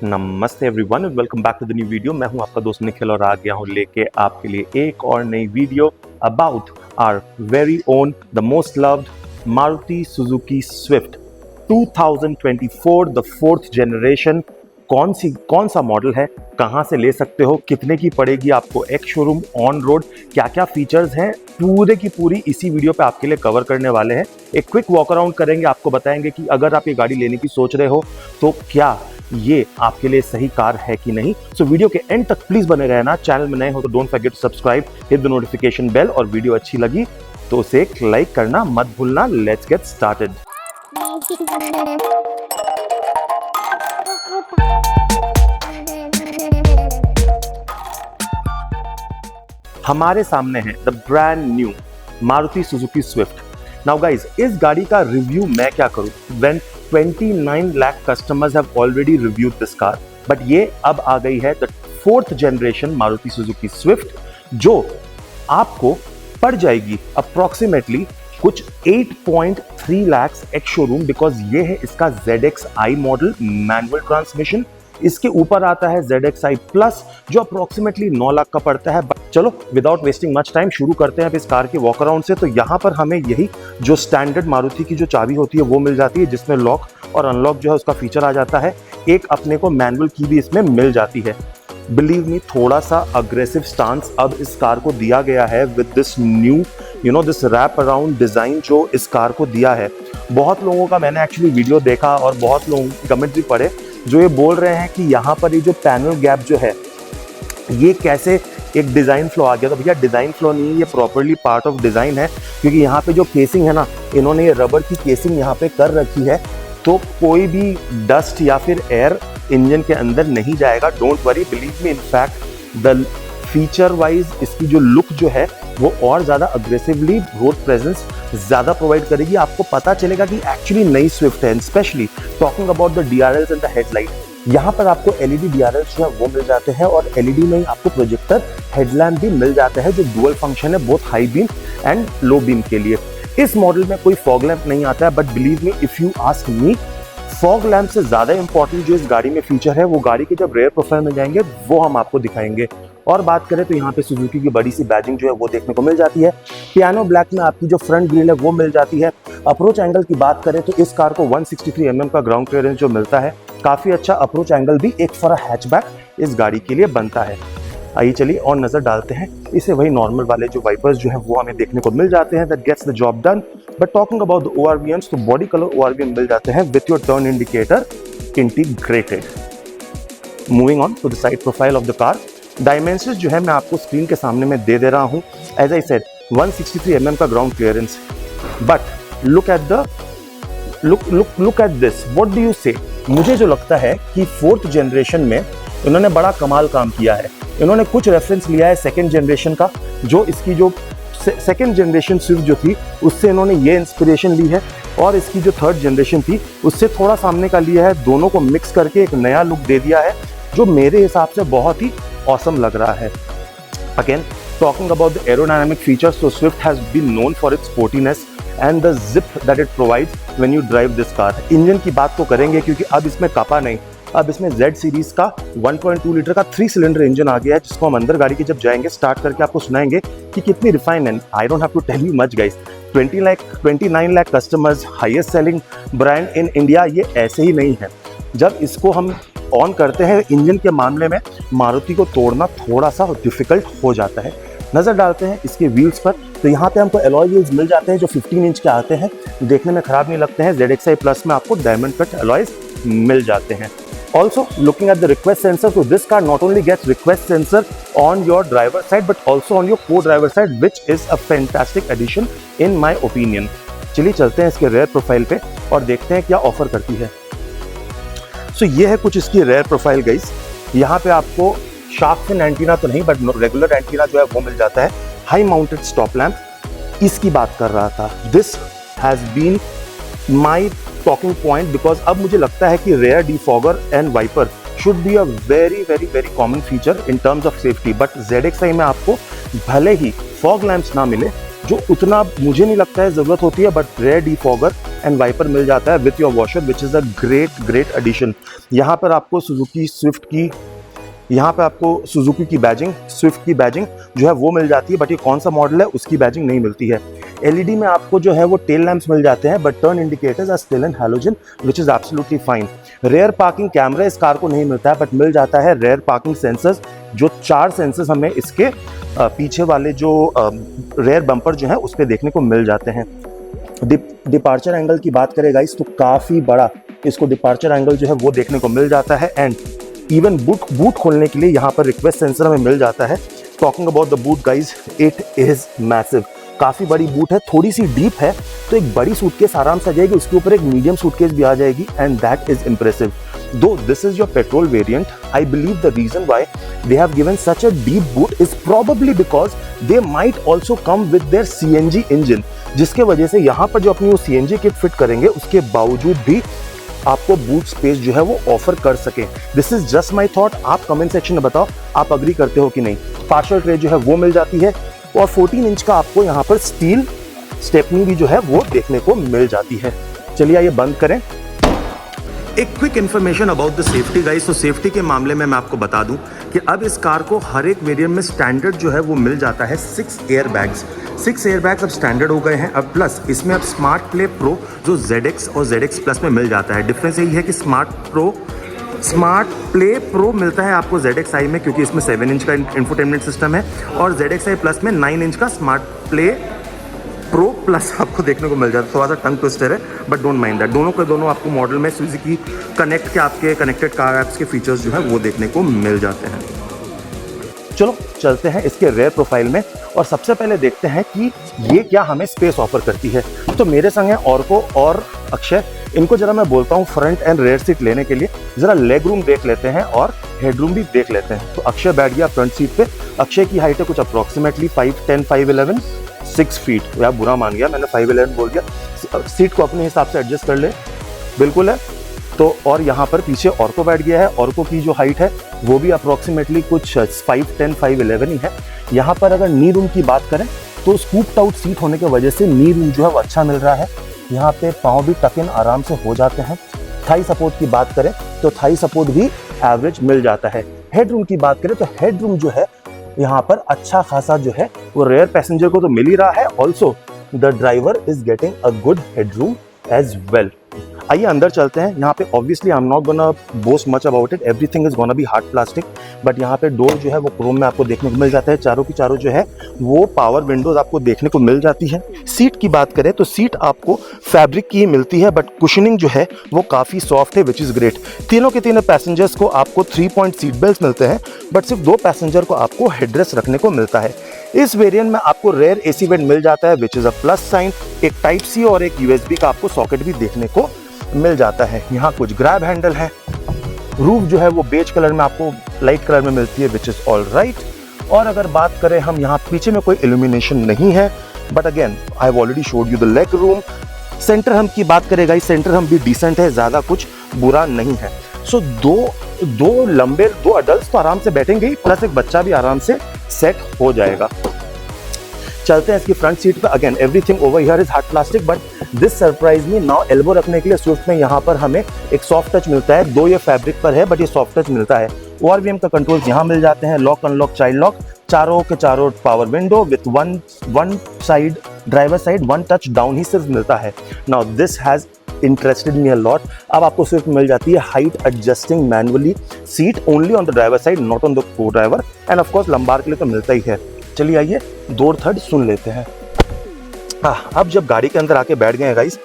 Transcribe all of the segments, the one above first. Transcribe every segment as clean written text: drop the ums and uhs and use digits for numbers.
नमस्ते everyone and welcome back to the new video. मैं हूं आपका दोस्त निखिल और आ गया हूं लेके आपके लिए एक और नई video about our very own the most loved Maruti Suzuki Swift 2024 the fourth generation. कौन सा मॉडल है, कहां से ले सकते हो, कितने की पड़ेगी आपको एक्स शोरूम ऑन रोड, क्या क्या फीचर्स हैं, पूरे की पूरी इसी वीडियो पे आपके लिए कवर करने वाले हैं। एक क्विक वॉक अराउंड करेंगे, आपको बताएंगे कि अगर आप ये गाड़ी लेने की सोच रहे हो तो क्या ये आपके लिए सही कार है कि नहीं। सो वीडियो के एंड तक प्लीज बने रहना। चैनल में नए हो तो don't forget to subscribe, hit the notification bell और वीडियो अच्छी लगी तो उसे एक लाइक करना मत भूलना। Let's get started. हमारे सामने है the brand new Maruti Suzuki Swift. Now guys, इस गाड़ी का रिव्यू मैं क्या करूं when 29 lakh customers have already reviewed this car, but ये अब आ गई है the fourth generation Maruti Suzuki Swift, जो आपको पड़ जाएगी अप्रोक्सीमेटली कुछ 8.3 लाख एक्स शोरूम, बिकॉज ये है इसका ZXi मॉडल मैनुअल ट्रांसमिशन। इसके ऊपर आता है ZXi प्लस जो अप्रोक्सीमेटली 9 लाख का पड़ता है। चलो विदाउट वेस्टिंग मच टाइम शुरू करते हैं इस कार के वॉक अराउंड से। तो यहाँ पर हमें यही जो स्टैंडर्ड मारुति की जो चाबी होती है वो मिल जाती है, जिसमें लॉक और अनलॉक जो है उसका फीचर आ जाता है। एक अपने को मैनुअल की भी इसमें मिल जाती है। बिलीव मी, थोड़ा सा अग्रेसिव स्टांस अब इस कार को दिया गया है with this new this wrap around design जो इस कार को दिया है। बहुत लोगों का मैंने एक्चुअली वीडियो देखा और बहुत लोगों के कमेंट भी पढ़े जो ये बोल रहे हैं कि यहाँ पर ये जो पैनल गैप जो है ये कैसे एक डिज़ाइन फ्लो आ गया। तो भैया डिज़ाइन फ्लो नहीं है, ये प्रॉपरली पार्ट ऑफ डिज़ाइन है, क्योंकि यहाँ पे जो केसिंग है ना, इन्होंने ये रबर की केसिंग यहाँ पे कर रखी है, तो कोई भी डस्ट या फिर एयर इंजन के अंदर नहीं जाएगा। Don't worry, believe me, in fact the feature wise इसकी जो लुक जो है वो और ज़्यादा अग्रेसिवली रोड प्रेजेंस ज़्यादा प्रोवाइड करेगी। आपको पता चलेगा कि एक्चुअली नई स्विफ्ट है। Specially talking about the DRLs and the headlight, यहाँ पर आपको LED DRLs जो है वो मिल जाते हैं और LED में आपको प्रोजेक्टर हेडलैम्प भी मिल जाता है जो डुअल फंक्शन है both high beam and low beam के लिए। इस मॉडल में कोई फॉग लैंप नहीं आता है, but believe me if you ask me, fog lamp से ज्यादा इंपॉर्टेंट जो इस गाड़ी में फीचर है वो गाड़ी के जब रेयर प्रोफाइल में जाएंगे वो हम आपको दिखाएंगे। और बात करें तो यहाँ पे सुजुकी की बड़ी सी बैजिंग जो है वो देखने को मिल जाती है। पियानो ब्लैक में आपकी जो फ्रंट ग्रिल है वो मिल जाती है। अप्रोच एंगल की बात करें तो इस कार को 163 mm का ग्राउंड क्लियरेंस जो मिलता है, काफी अच्छा अप्रोच एंगल भी एक फॉर हैचबैक इस गाड़ी के लिए बनता है। आइए चलिए और नजर डालते हैं इसे। वही नॉर्मल वाले जो वाइपर्स जो है वो हमें देखने को मिल जाते हैं, that gets the job done. But talking about the ORVMs, तो बॉडी कलर ORVM मिल जाते हैं with your turn indicator integrated. Moving on to the side profile of the car, dimensions जो है मैं आपको स्क्रीन के सामने में दे रहा हूं। एज आई सेड 163 mm का ground clearance, but look at this, what do you से। मुझे जो लगता है कि फोर्थ जनरेशन में इन्होंने बड़ा कमाल काम किया है। इन्होंने कुछ रेफरेंस लिया है सेकेंड जनरेशन का, जो इसकी जो सेकेंड जनरेशन स्विफ्ट जो थी उससे इन्होंने ये इंस्पिरेशन ली है, और इसकी जो थर्ड जनरेशन थी उससे थोड़ा सामने का लिया है। दोनों को मिक्स करके एक नया लुक दे दिया है जो मेरे हिसाब से बहुत ही ऑसम लग रहा है। Again talking about the aerodynamic features, तो Swift has been known for its sportiness and the zip that it provides when you drive this car. Engine की बात तो करेंगे क्योंकि अब इसमें कपा नहीं, अब इसमें Z सीरीज का 1.2 लीटर का 3 सिलेंडर इंजन आ गया है, जिसको हम अंदर गाड़ी के जब जाएंगे स्टार्ट करके आपको सुनाएंगे कि कितनी रिफाइन है। I don't have to tell you much guys, 29 lakh customers, highest selling brand in India, ये ऐसे ही नहीं है। जब इसको हम ऑन करते हैं इंजन के मामले में मारुति को तोड़ना थोड़ा सा डिफिकल्ट हो जाता है। नजर डालते हैं इसके व्हील्स पर, तो यहाँ पे हमको एलॉय व्हील्स मिल जाते हैं जो 15 इंच के आते हैं, देखने में खराब नहीं लगते हैं। ZXi प्लस में आपको डायमंड कट एलॉयज मिल जाते हैं। Also looking at the request sensor, so this car not only gets request sensor on your driver side but also on your co-driver side, which is a fantastic addition in my opinion. चलिए चलते हैं इसके rare profile पे और देखते हैं क्या offer करती है। सो ये है कुछ इसकी रेयर प्रोफाइल गाइस। यहाँ पे आपको शार्क फिन एंटीना तो नहीं बट रेगुलर एंटीना जो है वो मिल जाता है। हाई माउंटेड स्टॉप लैम्प, इसकी बात कर रहा था। This has been my talking point because अब मुझे लगता है कि rear defogger and wiper should be a very very very common feature in terms of safety. But ZXi में आपको भले ही फॉग लैंप्स ना मिले, जो उतना मुझे नहीं लगता है ज़रूरत होती है, but rear defogger and wiper मिल जाता है with your washer, which is a great addition. यहाँ पर आपको सुजुकी स्विफ्ट की, यहाँ पे आपको सुजुकी की बैजिंग, स्विफ्ट की बैजिंग जो है वो मिल जाती है, बट ये कौन सा मॉडल है उसकी बैजिंग नहीं मिलती है। एलईडी में आपको जो है वो टेल लैंप्स मिल जाते हैं, but turn indicators are still in halogen, which is absolutely fine. Rear parking camera इस कार को नहीं मिलता है, बट मिल जाता है रेयर पार्किंग सेंसर्स, जो 4 सेंसर्स हमें इसके पीछे वाले जो रेयर बम्पर जो है उस पर देखने को मिल जाते हैं। डिपार्चर एंगल की बात करें गाइस तो काफ़ी बड़ा इसको डिपार्चर एंगल जो है वो देखने को मिल जाता है। एंड इवन बूट खोलने के लिए यहाँ पर रिक्वेस्ट सेंसर हमें मिल जाता है। Talking about the boot guys, it is massive, काफ़ी बड़ी बूट है, थोड़ी सी डीप है, तो एक बड़ी सूटकेस आराम से आ जाएगी, उसके ऊपर एक मीडियम सूटकेस भी आ जाएगी, and that is impressive. Though this is your petrol variant, I believe the reason why they have given such a deep boot is probably because they might also come with their CNG engine, जिसके वजह से यहाँ पर जो अपनी वो CNG kit fit करेंगे उसके बावजूद भी आपको बूट स्पेस जो है वो ऑफर कर सके। This is just my thought, आप कमेंट सेक्शन में बताओ आप अग्री करते हो कि नहीं। पार्शल ट्रे जो है वो मिल जाती है, और 14 इंच का आपको यहाँ पर स्टील स्टेपनी भी जो है वो देखने को मिल जाती है। चलिए आइए बंद करें। एक quick information about the safety guys. तो सेफ्टी के मामले में मैं आपको बता दूं कि अब इस कार को हर एक वेरिएंट में स्टैंडर्ड जो है वो मिल जाता है 6 एयर बैग्स। 6 एयर बैग्स अब स्टैंडर्ड हो गए हैं। अब प्लस इसमें अब स्मार्ट प्ले प्रो जो ZX और ZX प्लस में मिल जाता है। डिफरेंस यही है कि स्मार्ट प्ले प्रो मिलता है आपको ZXi में, क्योंकि इसमें 7 इंच का इंफोटेनमेंट सिस्टम है, और ZXi प्लस में 9 इंच का स्मार्ट प्ले प्रो प्लस आपको देखने को मिल जाता है। थोड़ा सा टंग ट्विस्टर है, बट डोंट माइंड दैट। दोनों के दोनों आपको मॉडल में सुजुकी कनेक्ट के आपके कनेक्टेड कार ऐप्स के फीचर्स जो है वो देखने को मिल जाते हैं। चलो चलते हैं इसके रेयर प्रोफाइल में, और सबसे पहले देखते हैं कि ये क्या हमें स्पेस ऑफर करती है। तो मेरे संग है ऑर्को और अक्षय, इनको जरा मैं बोलता हूँ फ्रंट एंड रेयर सीट लेने के लिए, जरा लेग रूम देख लेते हैं और हेडरूम भी देख लेते हैं। तो अक्षय बैठ गया फ्रंट सीट पे। अक्षय की हाइट है कुछ अप्रोक्सीमेटली 5'10", 5'11", 6 फीट। यार बुरा मान गया, मैंने 5'11" बोल दिया। सीट को अपने हिसाब से एडजस्ट कर ले, बिल्कुल है। तो और यहाँ पर पीछे ऑर्को बैठ गया है। ऑर्को की जो हाइट है वो भी अप्रोक्सीमेटली कुछ 5'10", 5'11" ही है। यहाँ पर अगर नी रूम की बात करें तो स्कूप्ड आउट सीट होने की वजह से नी रूम जो है वो अच्छा मिल रहा है। यहाँ पे पाँव भी टक इन आराम से हो जाते हैं। थाई सपोर्ट की बात करें तो थाई सपोर्ट भी एवरेज मिल जाता है। हेड रूम की बात करें तो हेड रूम जो है यहाँ पर अच्छा खासा जो है वो रेयर पैसेंजर को तो मिल ही रहा है। Also the driver is getting a good head room as well. आइए अंदर चलते हैं। यहाँ पे obviously I am not gonna boast much about it, everything is gonna be hard plastic, but यहाँ पे डोर जो है वो क्रोम में आपको देखने को मिल जाता है। चारों की चारों जो है वो पावर विंडोज आपको देखने को मिल जाती है। सीट की बात करें तो सीट आपको फैब्रिक की ही मिलती है, बट कुशनिंग जो है वो काफ़ी सॉफ्ट है, विच इज़ ग्रेट। तीनों के तीनों पैसेंजर्स को आपको 3 पॉइंट सीट बेल्ट मिलते हैं, बट सिर्फ 2 पैसेंजर को आपको हेडरेस्ट रखने को मिलता है। इस वेरिएंट में आपको रेयर AC वेंट मिल जाता है, विच इज़ अ प्लस साइन। एक टाइप C और एक USB का आपको सॉकेट भी देखने को मिल जाता है। यहाँ कुछ ग्रैब हैंडल है। रूफ जो है वो बेज कलर में आपको लाइट कलर में मिलती है, विच इज ऑल राइट। और अगर बात करें हम, यहाँ पीछे में कोई इल्यूमिनेशन नहीं है, but again I have already showed you the leg room. Centre हम की बात करें गाइस, सेंटर हम भी डिसेंट है, ज़्यादा कुछ बुरा नहीं है। सो दो लंबे 2 अडल्ट तो आराम से बैठेंगे ही, प्लस एक बच्चा भी आराम से सेट हो जाएगा। चलते हैं इसकी फ्रंट सीट पे। Again everything over here is hard plastic, but this surprise me now. Elbow रखने के लिए स्विफ्ट में यहाँ पर हमें एक सॉफ्ट टच मिलता है। 2 ये फैब्रिक पर है, बट ये सॉफ्ट टच मिलता है। ORVM का कंट्रोल्स यहाँ मिल जाते हैं, लॉक अनलॉक चाइल्ड लॉक, चारों के चारों power window with one side driver side 1 touch down ही सिर्फ मिलता है। Now this has interested me a lot. अब आपको स्विफ्ट मिल जाती है height adjusting manually seat only on the driver side, not on the co-driver, and of course lumbar के लिए तो मिलता ही है। चलिए आइए 2/3 सुन लेते हैं। अब जब गाड़ी के अंदर आके बैठ गए हैं गाइस,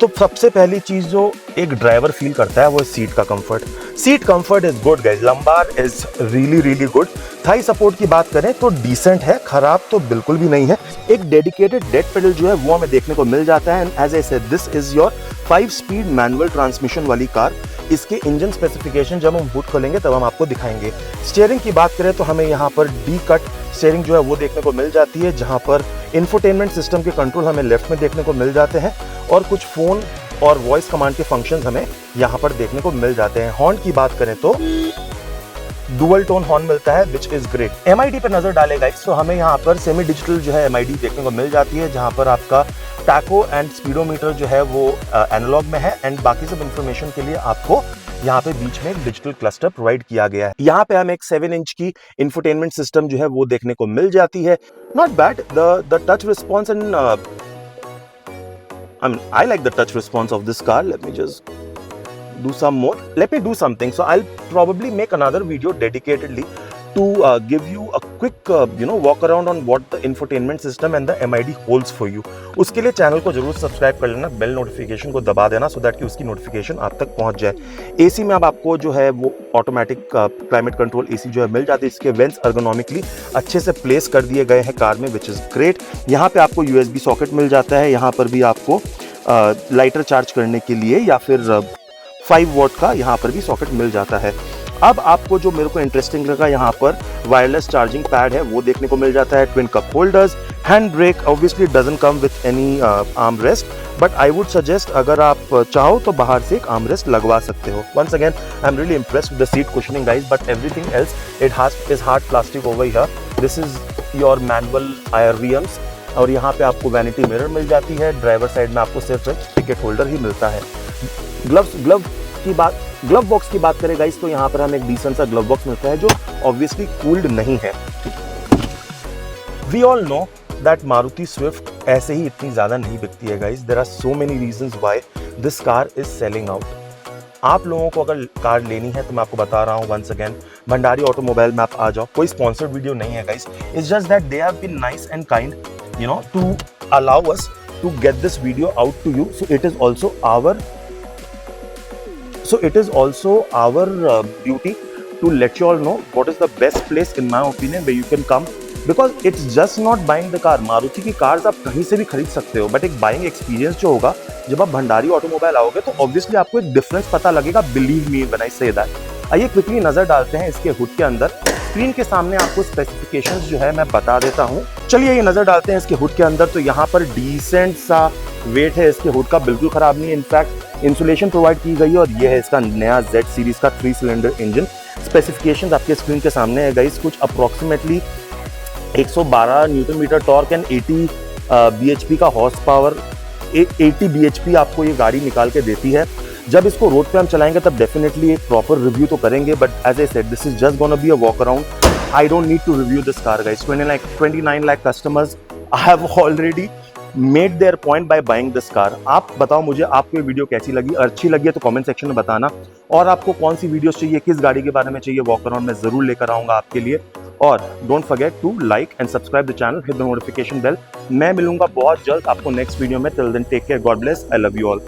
तो सबसे पहली चीज जो एक ड्राइवर फील करता है वो सीट का comfort. Seat comfort is good guys, lumbar is really good. Thai support की बात करें तो डिसेंट है, खराब तो बिल्कुल भी नहीं है। एक डेडिकेटेड डेड पेडल जो है वो हमें देखने को मिल जाता है, and as I said this is your 5 speed manual transmission वाली कार। इसके इंजन स्पेसिफिकेशन जब हम बूट खोलेंगे तब हम आपको दिखाएंगे। स्टीयरिंग की बात करें तो हमें यहाँ पर डी कट स्टीयरिंग जो है वो देखने को मिल जाती है, जहाँ पर इंफोटेनमेंट सिस्टम के कंट्रोल हमें लेफ्ट में देखने को मिल जाते हैं, और कुछ फ़ोन और वॉइस कमांड के फंक्शंस हमें यहाँ पर देखने को मिल जाते हैं। हॉर्न की बात करें तो डुअल टोन हॉर्न मिलता है विच इज ग्रेट। MID पर नजर डाले गाइस तो हमें यहाँ पर सेमी डिजिटल जो है MID देखने को मिल जाती है, जहाँ पर आपका टैको एंड स्पीडोमीटर जो है वो एनालॉग में है एंड बाकी सब इंफॉर्मेशन के लिए आपको यहाँ पे बीच में एक डिजिटल क्लस्टर प्रोवाइड किया गया है। यहाँ पे हमें एक 7 इंच की इंफोटेनमेंट सिस्टम जो है वो देखने को मिल जाती है। Not bad, the touch response and I like the touch response of this car. Let me just do some more. Let me do something. So I'll probably make another video dedicatedly to give you a quick walk around on what the infotainment system and the MID holds for you. उसके लिए channel को जरूर subscribe कर लेना, bell notification को दबा देना so that कि उसकी नोटिफिकेशन आप तक पहुंच जाए। एसी में अब आपको जो है वो ऑटोमेटिक क्लाइमेट कंट्रोल एसी जो है मिल जाती है। इसके वेंट्स अर्गोनॉमिकली अच्छे से प्लेस कर दिए गए हैं कार में विच इज़ ग्रेट। यहाँ पे आपको USB सॉकेट मिल जाता है, यहाँ पर भी आपको लाइटर चार्ज करने के लिए या फिर 5 वॉट का यहाँ पर भी सॉकेट मिल जाता है। अब आपको जो मेरे को इंटरेस्टिंग लगा, यहाँ पर वायरलेस चार्जिंग पैड है वो देखने को मिल जाता है, twin cup holders, hand brake obviously doesn't come with any arm rest, but I would suggest अगर आप चाहो तो बाहर से एक आर्म रेस्ट लगवा सकते हो। Once again I am really impressed with the seat cushioning guys, but everything else is hard plastic over here. This is your manual IRVMs और यहाँ पे आपको वैनिटी मिरर मिल जाती है। ड्राइवर साइड में आपको सिर्फ एक टिकट होल्डर ही मिलता है। ग्लव बॉक्स की बात करें गाइस तो यहाँ पर हमें एक डिसेंट सा ग्लव बॉक्स मिलता है जो ऑब्वियसली कूल्ड नहीं है। We all know that Maruti Swift ऐसे ही इतनी ज्यादा नहीं बिकती है guys. There are so many reasons why this car is selling out. आप लोगों को अगर कार लेनी है तो मैं आपको बता रहा हूँ वंस अगेन, भंडारी ऑटोमोबाइल में आप आ जाओ। कोई स्पॉन्सर्ड वीडियो नहीं है guys, it's just that they have been nice and kind to allow us to get this video out to you. So it is also our duty to let you all know what is the best place in my opinion where you can come, because it's just not buying the car. Maruti की cars आप कहीं से भी खरीद सकते हो, but एक buying experience जो होगा जब आप भंडारी ऑटोमोबाइल आओगे तो ऑब्वियसली आपको एक डिफरेंस पता लगेगा। Believe me when I say that. आइए क्विकली नजर डालते हैं इसके हुड के अंदर। स्क्रीन के सामने आपको स्पेसिफिकेशंस जो है मैं बता देता हूँ। चलिए ये नजर डालते हैं इसके हुड के अंदर। तो यहाँ पर डिसेंट सा वेट है इसके हुड का, बिल्कुल खराब नहीं है। इनफैक्ट इंसुलेशन प्रोवाइड की गई है और ये है इसका नया Z सीरीज का 3 सिलेंडर इंजन। स्पेसिफिकेशंस आपके स्क्रीन के सामने है गाइस। कुछ approximately 112 newton meter torque and 80 bhp का हॉर्स पावर, 80 bhp आपको ये गाड़ी निकाल के देती है। जब इसको रोड पे हम चलाएंगे तब डेफिनेटली एक प्रॉपर रिव्यू तो करेंगे, but as I said this is just gonna be a walk around. I don't need to review this car guys. 29 lakh customers have already made their point by buying this car. आप बताओ मुझे आपको ये video कैसी लगी, अच्छी लगी है तो कमेंट सेक्शन में बताना, और आपको कौन सी वीडियोस चाहिए, किस गाड़ी के बारे में चाहिए, वॉक अराउंड में जरूर लेकर आऊंगा आपके लिए। और don't forget to like and subscribe the channel, hit the notification bell. मैं मिलूंगा बहुत जल्द आपको नेक्स्ट वीडियो में। Till then take care, God bless, I love you all.